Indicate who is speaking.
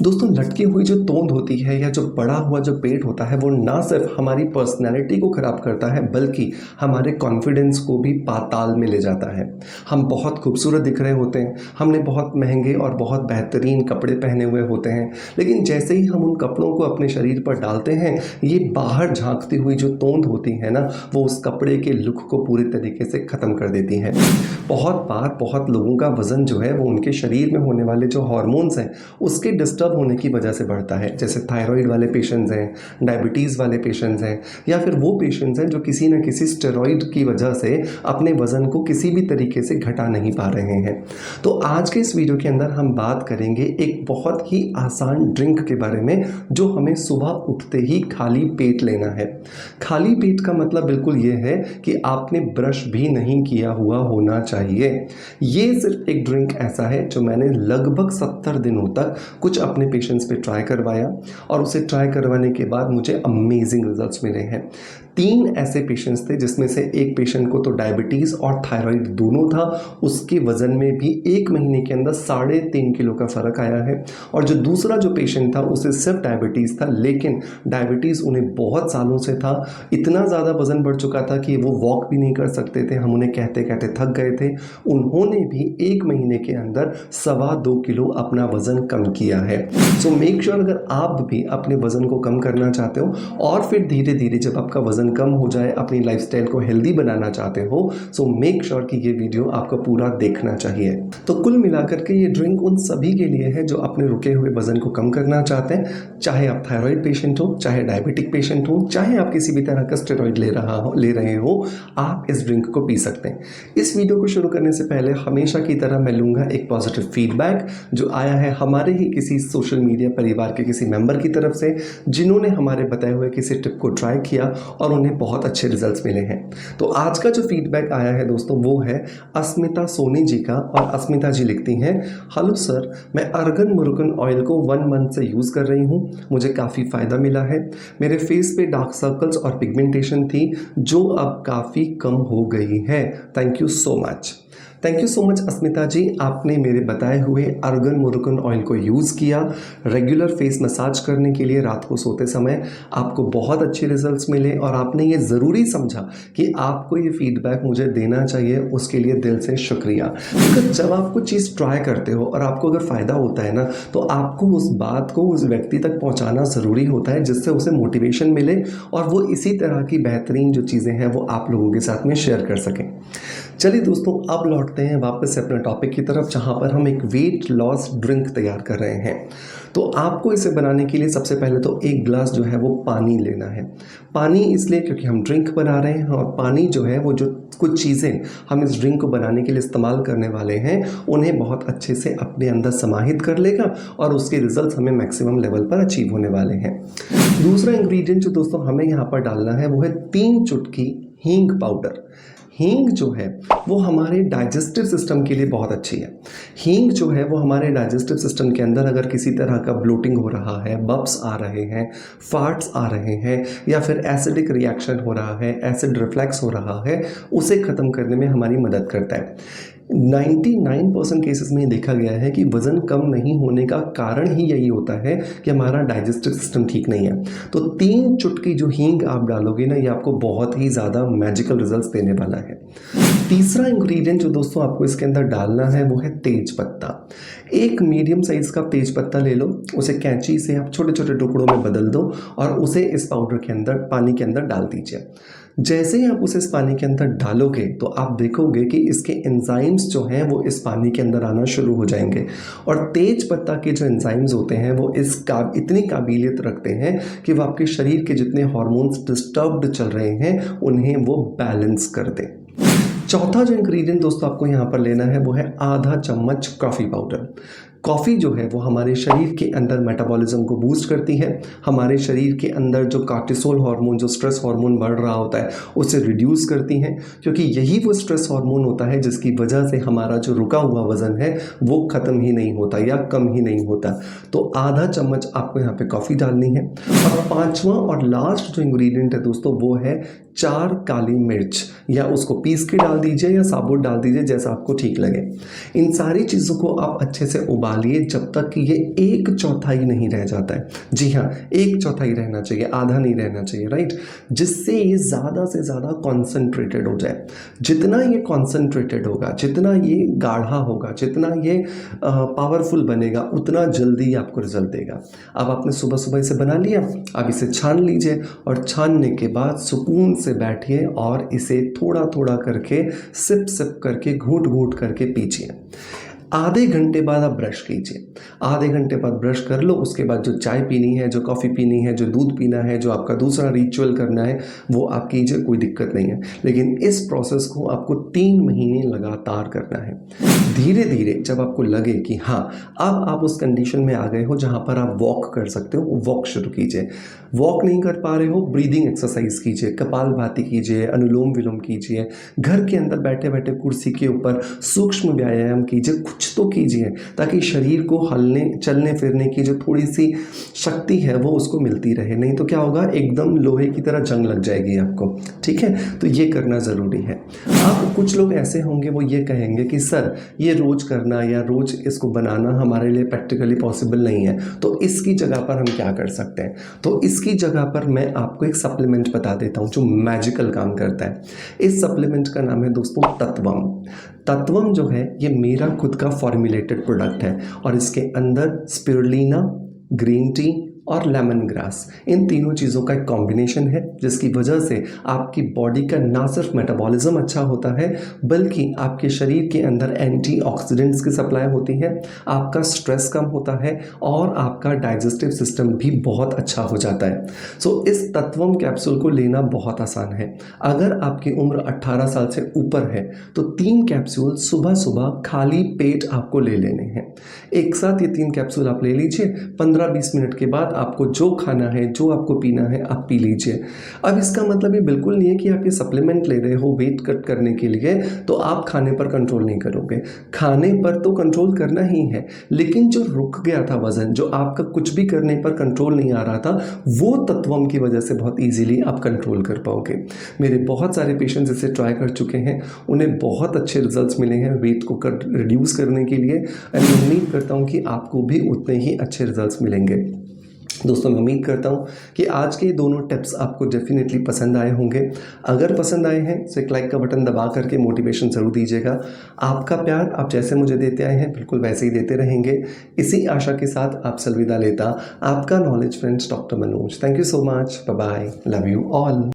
Speaker 1: दोस्तों लटकी हुई जो तोंद होती है या जो बड़ा हुआ जो पेट होता है वो ना सिर्फ हमारी पर्सनैलिटी को ख़राब करता है बल्कि हमारे कॉन्फिडेंस को भी पाताल में ले जाता है। हम बहुत खूबसूरत दिख रहे होते हैं, हमने बहुत महंगे और बहुत बेहतरीन कपड़े पहने हुए होते हैं, लेकिन जैसे ही हम उन कपड़ों को अपने शरीर पर डालते हैं ये बाहर झांकती हुई जो तोंद होती है ना वो उस कपड़े के लुक को पूरी तरीके से ख़त्म कर देती है। बहुत बार बहुत लोगों का वज़न जो है वो उनके शरीर में होने वाले जो हार्मोन्स हैं उसके डिस्टर्ब होने की वजह से बढ़ता है। जैसे थायराइड वाले पेशेंट्स हैं, डायबिटीज़ वाले पेशेंट्स हैं, या फिर वो पेशेंट्स हैं जो किसी न किसी स्टेरॉइड की वजह से अपने वज़न को किसी भी तरीके से घटा नहीं पा रहे हैं। तो आज के इस वीडियो के अंदर हम बात करेंगे एक बहुत ही आसान ड्रिंक के बारे में जो हमें सुबह उठते ही खाली पेट लेना है। खाली पेट का मतलब बिल्कुल ये है कि आपने ब्रश भी नहीं किया हुआ होना चाहिए। ये सिर्फ एक ड्रिंक ऐसा है जो मैंने लगभग 70 दिनों तक कुछ अपने पेशेंट्स पे ट्राई करवाया और उसे ट्राई करवाने के बाद मुझे अमेजिंग रिजल्ट्स मिले हैं। 3 ऐसे पेशेंट्स थे जिसमें से एक पेशेंट को तो डायबिटीज़ और थायराइड दोनों था, उसके वज़न में भी 1 महीने के अंदर 3.5 किलो का फ़र्क आया है। और जो दूसरा जो पेशेंट था उसे सिर्फ डायबिटीज़ था, लेकिन डायबिटीज़ उन्हें बहुत सालों से था, इतना ज़्यादा वज़न बढ़ चुका था कि वो वॉक भी नहीं कर सकते थे, हम उन्हें कहते कहते थक गए थे। उन्होंने भी 1 महीने के अंदर 2.25 किलो अपना वज़न कम किया है। सो मेक श्योर अगर आप भी अपने वज़न को कम करना चाहते हो और फिर धीरे धीरे जब आपका वज़न कम हो जाए अपनी लाइफस्टाइल को हेल्दी बनाना चाहते हो, सो मेक श्योर कि ये वीडियो आपको पूरा देखना चाहिए। तो कुल मिलाकर के ये ड्रिंक उन सभी के लिए है जो अपने रुके हुए वज़न को कम करना चाहते हैं, चाहे आप थायराइड पेशेंट हो, चाहे डायबिटिक पेशेंट हो, चाहे आप किसी भी तरह का स्टेरॉइड ले रहे हो, आप इस ड्रिंक को पी सकते हैं। इस वीडियो को शुरू करने से पहले हमेशा की तरह मैं लूँगा एक पॉजिटिव फीडबैक जो आया है हमारे ही किसी सोशल मीडिया परिवार के किसी मेंबर की तरफ से जिन्होंने हमारे बताए हुए किसी टिप को ट्राई किया और उन्हें बहुत अच्छे रिजल्ट्स मिले हैं। तो आज का जो फीडबैक आया है दोस्तों वो है अस्मिता सोनी जी का, और अस्मिता जी लिखती हैं, हेलो सर, मैं अर्गन मुरुगन ऑयल को 1 मंथ से यूज़ कर रही हूँ, मुझे काफ़ी फ़ायदा मिला है। मेरे फेस पे डार्क सर्कल्स और पिगमेंटेशन थी जो अब काफ़ी कम हो गई है। Thank you so much. Thank you so much Asmita ji, आपने मेरे बताए हुए अर्गन मुरुगन ऑयल को यूज़ किया रेगुलर फेस मसाज करने के लिए रात को सोते समय, आपको बहुत अच्छे रिजल्ट्स मिले और आपने ये ज़रूरी समझा कि आपको ये फीडबैक मुझे देना चाहिए, उसके लिए दिल से शुक्रिया। क्योंकि जब आप कुछ चीज़ ट्राई करते हो और आपको अगर फ़ायदा होता है ना तो आपको उस बात को उस व्यक्ति तक पहुँचाना ज़रूरी होता है जिससे उसे मोटिवेशन मिले और वो इसी तरह की बेहतरीन जो चीज़ें हैं वो आप लोगों के साथ में शेयर कर सकें। चलिए दोस्तों, अब लौटते हैं वापस से अपने टॉपिक की तरफ जहाँ पर हम एक वेट लॉस ड्रिंक तैयार कर रहे हैं। तो आपको इसे बनाने के लिए सबसे पहले तो 1 गिलास जो है वो पानी लेना है। पानी इसलिए क्योंकि हम ड्रिंक बना रहे हैं और पानी जो है वो जो कुछ चीज़ें हम इस ड्रिंक को बनाने के लिए इस्तेमाल करने वाले हैं उन्हें बहुत अच्छे से अपने अंदर समाहित कर लेगा और उसके रिजल्ट्स हमें मैक्सिमम लेवल पर अचीव होने वाले हैं। दूसरा इंग्रेडिएंट जो दोस्तों हमें यहाँ पर डालना है वो है 3 चुटकी हींग पाउडर। हींग जो है वो हमारे डाइजेस्टिव सिस्टम के लिए बहुत अच्छी है। हींग जो है वो हमारे डाइजेस्टिव सिस्टम के अंदर अगर किसी तरह का ब्लोटिंग हो रहा है, बब्स आ रहे हैं, फार्ट्स आ रहे हैं या फिर एसिडिक रिएक्शन हो रहा है, एसिड रिफ्लेक्स हो रहा है, उसे ख़त्म करने में हमारी मदद करता है। 99% केसेस में देखा गया है कि वज़न कम नहीं होने का कारण ही यही होता है कि हमारा डाइजेस्टिव सिस्टम ठीक नहीं है। तो 3 चुटकी जो हींग आप डालोगे ना ये आपको बहुत ही ज़्यादा मैजिकल रिजल्ट्स देने वाला है। तीसरा इंग्रेडिएंट जो दोस्तों आपको इसके अंदर डालना है वो है तेज पत्ता। एक मीडियम साइज़ का तेज पत्ता ले लो, उसे कैंची से आप छोटे छोटे टुकड़ों में बदल दो और उसे इस पाउडर के अंदर पानी के अंदर डाल दीजिए। जैसे ही आप उसे इस पानी के अंदर डालोगे तो आप देखोगे कि इसके एंजाइम्स जो हैं वो इस पानी के अंदर आना शुरू हो जाएंगे और तेज पत्ता के जो एंजाइम्स होते हैं वो इतनी काबिलियत रखते हैं कि वो आपके शरीर के जितने हार्मोन्स डिस्टर्ब्ड चल रहे हैं उन्हें वो बैलेंस कर दें। चौथा जो इंग्रेडिएंट दोस्तों आपको यहाँ पर लेना है वो है आधा चम्मच कॉफ़ी पाउडर। कॉफ़ी जो है वो हमारे शरीर के अंदर मेटाबॉलिज्म को बूस्ट करती है, हमारे शरीर के अंदर जो कार्टिसोल हार्मोन जो स्ट्रेस हार्मोन बढ़ रहा होता है उसे रिड्यूस करती हैं, क्योंकि यही वो स्ट्रेस हार्मोन होता है जिसकी वजह से हमारा जो रुका हुआ वज़न है वो ख़त्म ही नहीं होता या कम ही नहीं होता। तो आधा चम्मच आपको यहाँ पे कॉफ़ी डालनी है। और 5वां और लास्ट जो इंग्रेडिएंट है दोस्तों वो है 4 काली मिर्च, या उसको पीस के डाल दीजिए या साबुत डाल दीजिए, जैसा आपको ठीक लगे। इन सारी चीज़ों को आप अच्छे से उबालिए जब तक कि ये 1/4 नहीं रह जाता है। जी हाँ, 1/4 रहना चाहिए, आधा नहीं रहना चाहिए, राइट? जिससे ये ज़्यादा से ज़्यादा कॉन्सेंट्रेटेड हो जाए। जितना ये कॉन्सेंट्रेटेड होगा, जितना ये गाढ़ा होगा, जितना ये पावरफुल बनेगा, उतना जल्दी आपको रिजल्ट देगा। अब आपने सुबह सुबह इसे बना लिया, अब इसे छान लीजिए और छानने के बाद सुकून से बैठिए और इसे थोड़ा थोड़ा करके सिप सिप करके घूंट घूंट करके पीजिए। आधे घंटे बाद आप ब्रश कीजिए। आधे घंटे बाद ब्रश कर लो, उसके बाद जो चाय पीनी है, जो कॉफ़ी पीनी है, जो दूध पीना है, जो आपका दूसरा रिचुअल करना है, वो आप कीजिए, कोई दिक्कत नहीं है। लेकिन इस प्रोसेस को आपको 3 महीने लगातार करना है। धीरे धीरे जब आपको लगे कि हाँ, अब आप उस कंडीशन में आ गए हो जहाँ पर आप वॉक कर सकते हो, वॉक शुरू कीजिए। वॉक नहीं कर पा रहे हो, ब्रीदिंग एक्सरसाइज कीजिए, कपालभाति कीजिए, अनुलोम विलोम कीजिए, घर के अंदर बैठे बैठे कुर्सी के ऊपर सूक्ष्म व्यायाम कीजिए, कुछ तो कीजिए, ताकि शरीर को हलने चलने फिरने की जो थोड़ी सी शक्ति है वो उसको मिलती रहे। नहीं तो क्या होगा, एकदम लोहे की तरह जंग लग जाएगी आपको। ठीक है, तो ये करना ज़रूरी है। अब कुछ लोग ऐसे होंगे, वो ये कहेंगे कि सर ये रोज़ करना या रोज़ इसको बनाना हमारे लिए प्रैक्टिकली पॉसिबल नहीं है, तो इसकी जगह पर हम क्या कर सकते हैं? तो इसकी जगह पर मैं आपको एक सप्लीमेंट बता देता हूँ जो मैजिकल काम करता है। इस सप्लीमेंट का नाम है दोस्तों तत्वम। तत्वम जो है ये मेरा खुद का फॉर्मुलेटेड प्रोडक्ट है और इसके अंदर स्पिरुलिना, ग्रीन टी और लेमन ग्रास, इन तीनों चीज़ों का एक कॉम्बिनेशन है, जिसकी वजह से आपकी बॉडी का ना सिर्फ मेटाबॉलिज्म अच्छा होता है, बल्कि आपके शरीर के अंदर एंटीऑक्सीडेंट्स की सप्लाई होती है, आपका स्ट्रेस कम होता है और आपका डाइजेस्टिव सिस्टम भी बहुत अच्छा हो जाता है। सो इस तत्वम कैप्सूल को लेना बहुत आसान है। अगर आपकी उम्र 18 साल से ऊपर है तो 3 कैप्सूल सुबह सुबह खाली पेट आपको ले लेने हैं। एक साथ ये 3 कैप्सूल आप ले लीजिए, 15-20 मिनट के बाद आपको जो खाना है, जो आपको पीना है, आप पी लीजिए। अब इसका मतलब ये बिल्कुल नहीं है कि आप ये सप्लीमेंट ले रहे हो वेट कट करने के लिए तो आप खाने पर कंट्रोल नहीं करोगे। खाने पर तो कंट्रोल करना ही है, लेकिन जो रुक गया था वजन, जो आपका कुछ भी करने पर कंट्रोल नहीं आ रहा था, वो तत्वम की वजह से बहुत ईजिली आप कंट्रोल कर पाओगे। मेरे बहुत सारे पेशेंट्स इसे ट्राई कर चुके हैं, उन्हें बहुत अच्छे रिजल्ट्स मिले हैं वेट को रिड्यूस करने के लिए, एंड मैं उम्मीद करता हूँ कि आपको भी उतने ही अच्छे रिजल्ट्स मिलेंगे। दोस्तों, मैं उम्मीद करता हूँ कि आज के दोनों टिप्स आपको डेफिनेटली पसंद आए होंगे। अगर पसंद आए हैं तो एक लाइक का बटन दबा करके मोटिवेशन ज़रूर दीजिएगा। आपका प्यार आप जैसे मुझे देते आए हैं बिल्कुल वैसे ही देते रहेंगे। इसी आशा के साथ आपसे अलविदा लेता आपका knowledge friends doctor Manoj. Thank you so much, bye bye, love you all.